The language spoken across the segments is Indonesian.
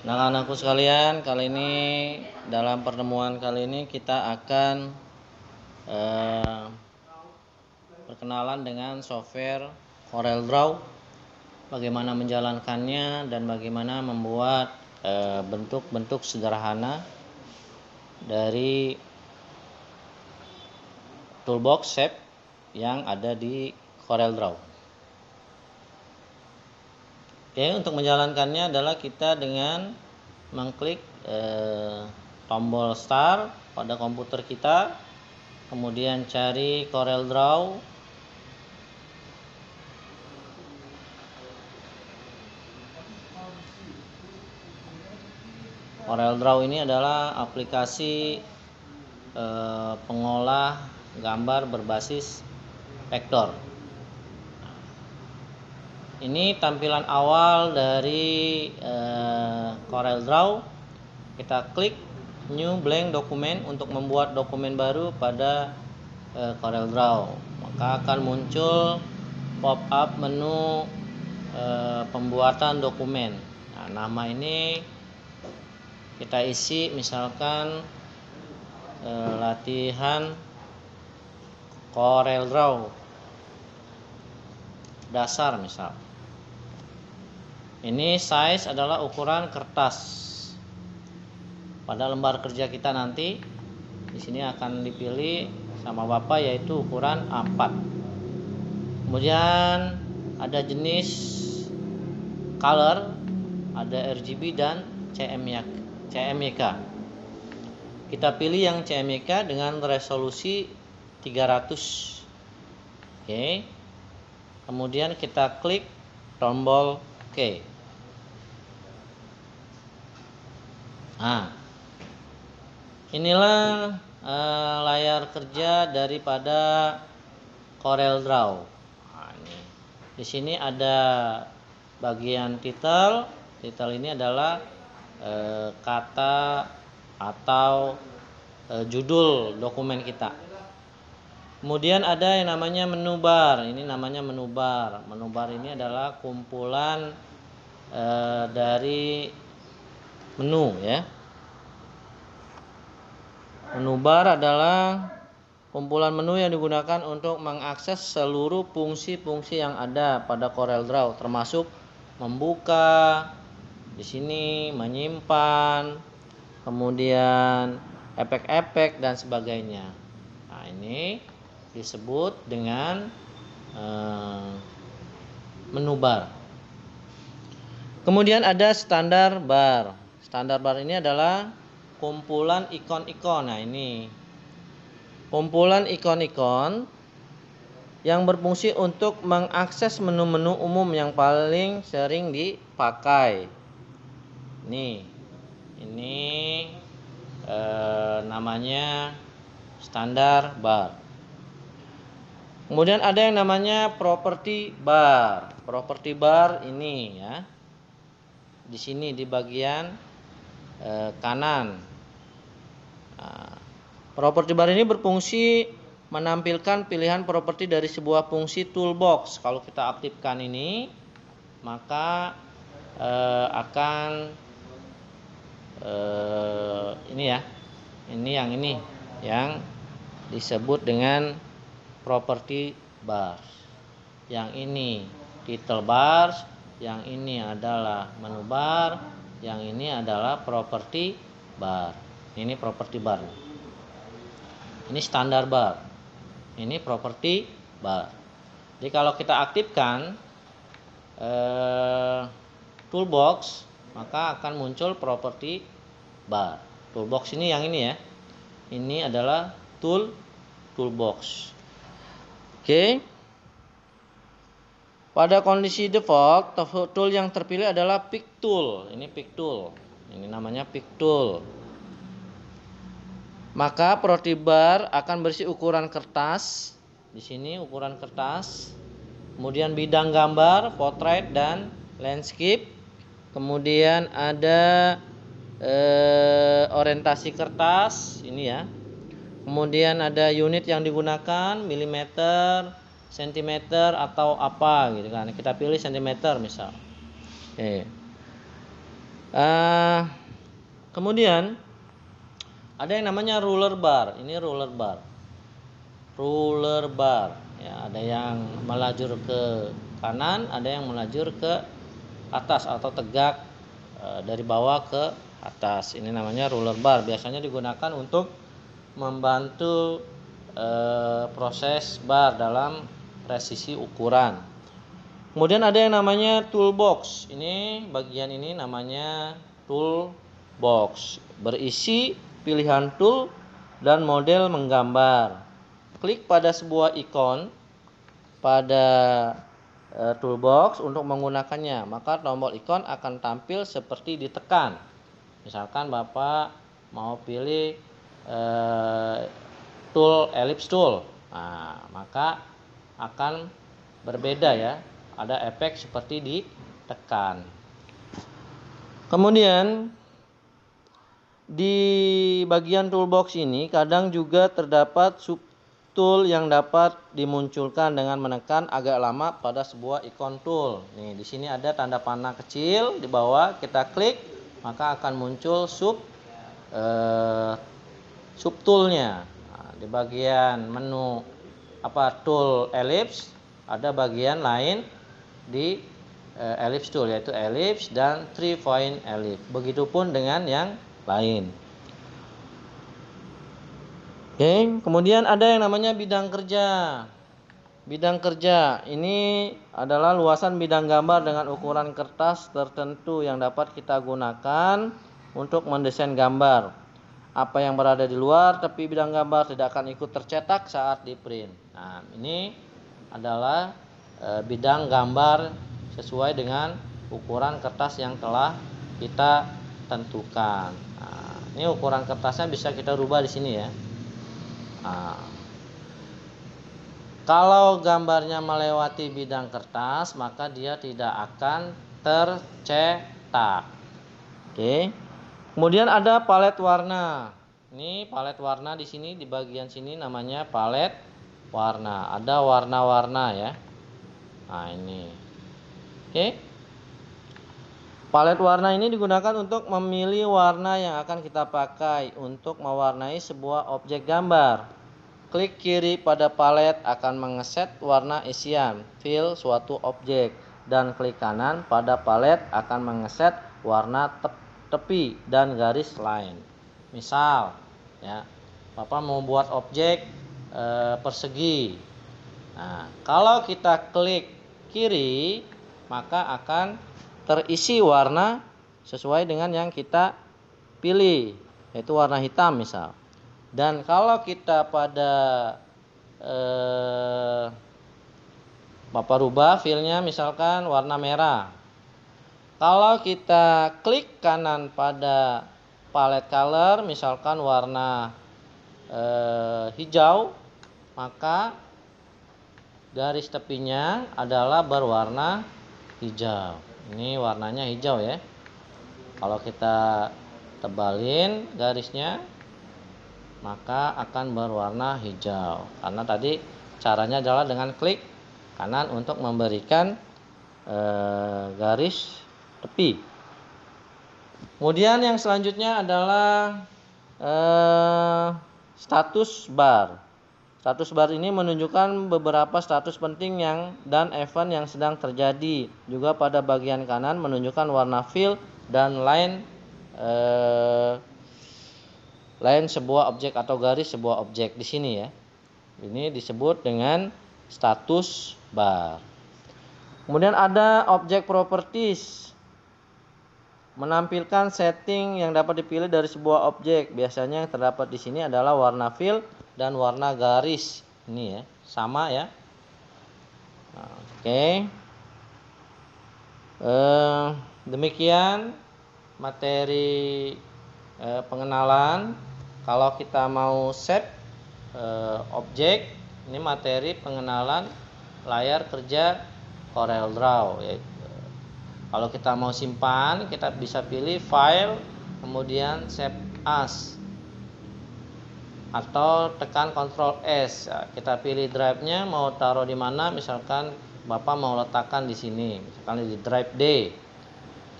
Anak-anakku sekalian, kali ini dalam pertemuan kali ini kita akan berkenalan dengan software CorelDRAW, bagaimana menjalankannya dan bagaimana membuat bentuk-bentuk sederhana dari toolbox shape yang ada di CorelDRAW. Oke, untuk menjalankannya adalah kita dengan mengklik tombol start pada komputer kita, kemudian cari CorelDRAW. CorelDRAW ini adalah aplikasi pengolah gambar berbasis vektor. Ini tampilan awal dari CorelDRAW. Kita klik New Blank Document untuk membuat dokumen baru pada CorelDRAW. Maka akan muncul pop-up menu pembuatan dokumen. Nah, nama ini kita isi misalkan latihan CorelDRAW dasar misal. Ini size adalah ukuran kertas. Pada lembar kerja kita nanti di sini akan dipilih sama Bapak yaitu ukuran A4. Kemudian ada jenis color, ada RGB dan CMYK. Kita pilih yang CMYK dengan resolusi 300. Oke. Kemudian kita klik tombol OK. Nah, inilah layar kerja daripada CorelDRAW. Nah, di sini ada bagian title. Title ini adalah kata atau judul dokumen kita. Kemudian ada yang namanya menu bar. Ini namanya menu bar. Menu bar ini adalah kumpulan dari menu ya. Menu bar adalah kumpulan menu yang digunakan untuk mengakses seluruh fungsi-fungsi yang ada pada CorelDRAW, termasuk membuka, di sini menyimpan, kemudian efek-efek dan sebagainya. Nah, ini disebut dengan menu bar. Kemudian ada standar bar. Standar bar ini adalah kumpulan ikon-ikon. Nah, ini kumpulan ikon-ikon yang berfungsi untuk mengakses menu-menu umum yang paling sering dipakai. Ini namanya standar bar. Kemudian ada yang namanya property bar. Property bar ini ya. Di sini di bagian kanan. Nah, property bar ini berfungsi menampilkan pilihan properti dari sebuah fungsi toolbox. Kalau kita aktifkan ini, maka akan ini ya. Ini yang disebut dengan property bar. Yang ini title bar, yang ini adalah menu bar, yang ini adalah property bar. Ini property bar. Ini standar bar. Ini property bar. Jadi kalau kita aktifkan toolbox, maka akan muncul property bar. Toolbox ini yang ini ya. Ini adalah toolbox. Oke. Pada kondisi default, tool yang terpilih adalah pick tool. Ini pick tool. Ini namanya pick tool. Maka property bar akan berisi ukuran kertas. Di sini ukuran kertas. Kemudian bidang gambar, portrait dan landscape. Kemudian ada orientasi kertas, ini ya. Kemudian ada unit yang digunakan, milimeter, sentimeter atau apa gitu kan. Kita pilih sentimeter misal. Oke. Eh, Kemudian ada yang namanya ruler bar. Ini ruler bar. Ruler bar. Ya, ada yang melajur ke kanan, ada yang melajur ke atas atau tegak dari bawah ke atas. Ini namanya ruler bar. Biasanya digunakan untuk membantu proses bar dalam presisi ukuran. Kemudian ada yang namanya toolbox. Ini bagian ini namanya toolbox. Berisi pilihan tool dan model menggambar. Klik pada sebuah ikon pada toolbox untuk menggunakannya. Maka tombol ikon akan tampil seperti ditekan. Misalkan Bapak mau pilih tool ellipse tool. Nah, maka akan berbeda ya. Ada efek seperti ditekan. Kemudian di bagian toolbox ini kadang juga terdapat subtool yang dapat dimunculkan dengan menekan agak lama pada sebuah ikon tool. Nih, di sini ada tanda panah kecil di bawah, kita klik maka akan muncul subtoolnya. Nah, di bagian menu tool ellipse ada bagian lain di ellipse tool, yaitu ellipse dan 3 point ellipse. Begitupun dengan yang lain. Oke, kemudian ada yang namanya bidang kerja. Bidang kerja ini adalah luasan bidang gambar dengan ukuran kertas tertentu yang dapat kita gunakan untuk mendesain gambar. Apa yang berada di luar tepi bidang gambar tidak akan ikut tercetak saat di print. Nah, ini adalah bidang gambar sesuai dengan ukuran kertas yang telah kita tentukan. Nah, ini ukuran kertasnya bisa kita rubah di sini ya. Nah, kalau gambarnya melewati bidang kertas, maka dia tidak akan tercetak. Oke. Kemudian ada palet warna. Ini palet warna di sini, di bagian sini namanya palet warna. Ada warna-warna ya. Nah, ini. Oke. Palet warna ini digunakan untuk memilih warna yang akan kita pakai untuk mewarnai sebuah objek gambar. Klik kiri pada palet akan mengeset warna isian, fill suatu objek, dan klik kanan pada palet akan mengeset warna tepi dan garis lain. Misal, ya, Bapak mau buat objek persegi. Nah, kalau kita klik kiri, maka akan terisi warna sesuai dengan yang kita pilih, yaitu warna hitam misal. Dan kalau kita pada Bapak rubah filenya misalkan warna merah. Kalau kita klik kanan pada palette color misalkan warna hijau, maka garis tepinya adalah berwarna hijau. Ini warnanya hijau ya. Kalau kita tebalin garisnya, maka akan berwarna hijau. Karena tadi caranya adalah dengan klik kanan untuk memberikan garis tepi. Kemudian yang selanjutnya adalah status bar. Status bar ini menunjukkan beberapa status penting dan event yang sedang terjadi. Juga pada bagian kanan menunjukkan warna fill dan line sebuah objek atau garis sebuah objek di sini ya. Ini disebut dengan status bar. Kemudian ada object properties. Menampilkan setting yang dapat dipilih dari sebuah objek. Biasanya yang terdapat di sini adalah warna fill dan warna garis. Ini ya, sama ya. Oke. Demikian materi pengenalan. Kalau kita mau save objek, ini materi pengenalan layar kerja Corel Draw. Kalau kita mau simpan, kita bisa pilih file, kemudian save as, atau tekan Ctrl S. Kita pilih drive-nya mau taruh di mana, misalkan Bapak mau letakkan di sini, misalkan di drive D.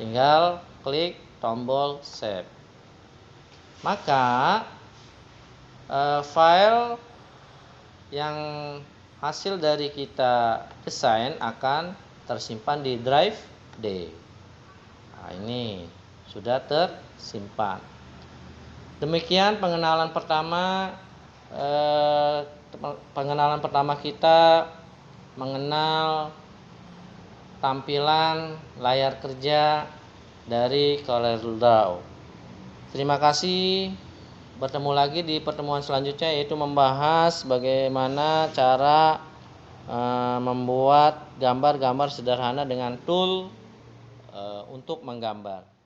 Tinggal klik tombol save. Maka file yang hasil dari kita desain akan tersimpan di drive D. Nah, ini sudah tersimpan. Demikian pengenalan pertama. Pengenalan pertama kita mengenal tampilan layar kerja dari CorelDRAW. Terima kasih. Bertemu lagi di pertemuan selanjutnya, yaitu membahas bagaimana cara membuat gambar-gambar sederhana dengan tool untuk menggambar.